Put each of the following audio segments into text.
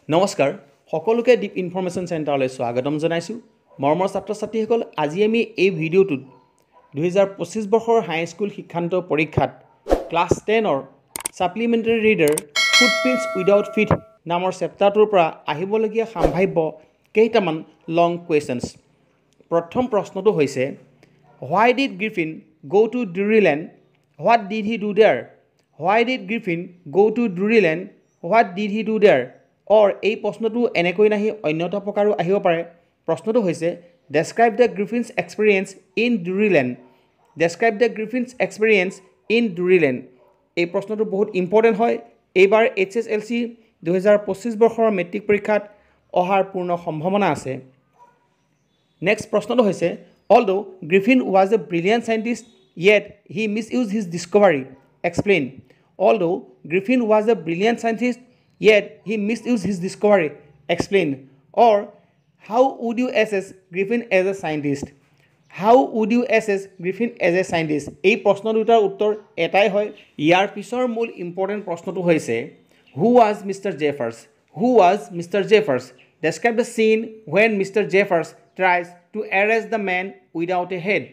নমস্কাৰ সকলোকে deep information চেণ্টাৰলৈ স্বাগতম জনাইছোঁ মৰমৰ ছাত্ৰ ছাত্ৰীসকল আজি আমি এই ভিডিঅ'টোত 2025 বৰ্ষৰ হাইস্কুল শিক্ষান্ত পৰীক্ষাত ক্লাছ 10ৰ supplementary reader footprints without feet নামৰ চেপ্টাৰটোৰ পৰা আহিবলগীয়া সম্ভাৱ্য কেইটামান লং কুৱেশ্যনছ প্ৰথম প্ৰশ্নটো হৈছে Why did Griffin go to Drury-Lane? What did he do there? Why did Griffin go to Drury-Lane? What did he do there? Or এই প্ৰশ্নটো এনেকৈ নাহি অন্যতা প্ৰকাৰো আহিব পাৰে প্ৰশ্নটো হৈছে Describe the Griffin's experience in Drury-Lane. Describe the Griffin's experience in Drury-Lane. এই প্ৰশ্নটো বহুত ইম্পৰ্টেণ্ট হয় এইবাৰ HSLC 2025 বৰ্ষৰ মেট্ৰিক পৰীক্ষাত অহাৰ পূৰ্ণ সম্ভাৱনা আছে নেক্সট প্ৰশ্নটো হৈছে Although Griffin was a brilliant scientist, yet he misused his discovery. Explain. Although Griffin was a brilliant scientist, yet he misused his discovery. Explain. Or how would you assess Griffin as a scientist? How would you assess Griffin as a scientist? এই প্ৰশ্ন দুটাৰ উত্তৰ এটাই হয় ইয়াৰ পিছৰ মূল important প্ৰশ্নটো হৈছে Who was Mr. Jeffers? Who was Mr. Jeffers? Describe the scene when Mr. Jeffers tries to arrest the man without a head.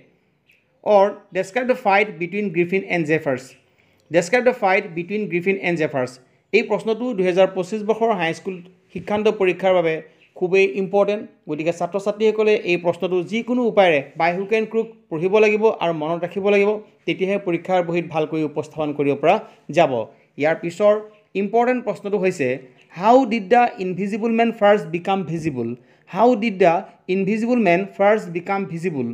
Or describe the fight between Griffin and Jeffers. Describe the fight between Griffin and Jeffers. এই প্ৰশ্নটো 2025 বৰ্ষৰ high school শিক্ষান্ত পৰীক্ষাৰ বাবে খুবেই important গতিকে ছাত্ৰ ছাত্ৰীসকলে এই প্ৰশ্নটো যিকোনো উপায়েৰে বাই হুক এণ্ড ক্ৰুক পঢ়িব লাগিব আৰু মনত ৰাখিব লাগিব তেতিয়াহে পৰীক্ষাৰ বহীত ভালকৈ উপস্থাপন কৰিব পৰা যাব ইয়াৰ পিছৰ ইম্পৰ্টেণ্ট প্ৰশ্নটো হৈছে How did the invisible man first become visible? How did the invisible man first become visible?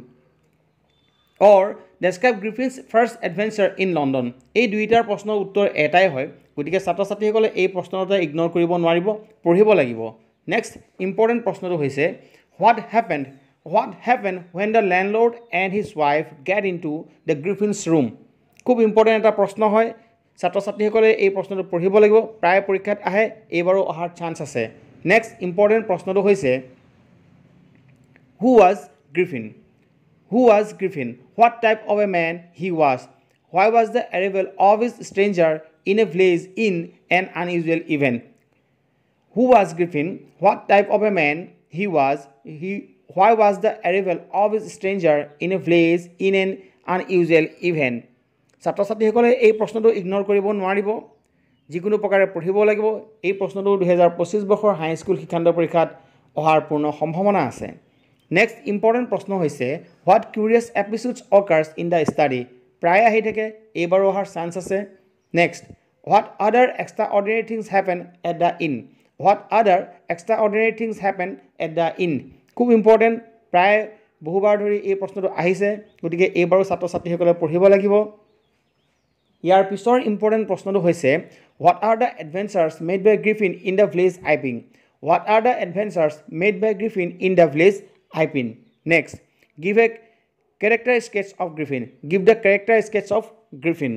Or describe Griffin's first adventure in London. এই দুইটাৰ প্ৰশ্নৰ উত্তৰ এটাই হয় গতিকে ছাত্ৰ ছাত্ৰীসকলে এই প্ৰশ্নটো ইগনোৰ কৰিব নোৱাৰিব পঢ়িব লাগিব নেক্সট ইম্পৰ্টেণ্ট প্ৰশ্নটো হৈছে What happened when the landlord and his wife get into the Griffin's room? খুব ইম্পৰ্টেণ্ট এটা প্ৰশ্ন হয় ছাত্ৰ ছাত্ৰীসকলে এই প্ৰশ্নটো পঢ়িব লাগিব প্ৰায় পৰীক্ষাত আহে এইবাৰো অহাৰ চান্স আছে নেক্সট ইম্পৰ্টেণ্ট প্ৰশ্নটো হৈছে Who was Griffin? Who was Griffin? What type of a man he was? Why was the arrival of his stranger in a village in an unusual event? Who was Griffin? What type of a man he was? Why was the arrival of his stranger in a village in an unusual event? ছাত্ৰ ছাত্ৰীসকলে এই প্ৰশ্নটো ignore কৰিব নোৱাৰিব যিকোনো প্ৰকাৰে পঢ়িব লাগিব এই প্ৰশ্নটো 2025 বৰ্ষৰ হাইস্কুল শিক্ষান্ত পৰীক্ষাত অহাৰ পূৰ্ণ সম্ভাৱনা আছে নেক্সট ইম্পৰ্টেণ্ট প্ৰশ্ন হৈছে What curious episodes occurs in the study? প্ৰায় আহি থাকে এইবাৰো অহাৰ চান্স আছে next What other extraordinary things happen at the inn? What other extraordinary things happen at the inn? খুব ইম্পৰ্টেণ্ট প্ৰায় বহুবাৰ ধৰি এই প্ৰশ্নটো আহিছে গতিকে এইবাৰো ছাত্ৰ ছাত্ৰীসকলে পঢ়িব লাগিব ইয়াৰ পিছৰ ইম্পৰ্টেণ্ট প্ৰশ্নটো হৈছে What are the adventures made by Griffin in the village Iping? What are the adventures made by Griffin in the village Iping? Next, give a character sketch of Griffin. Give the character sketch of Griffin.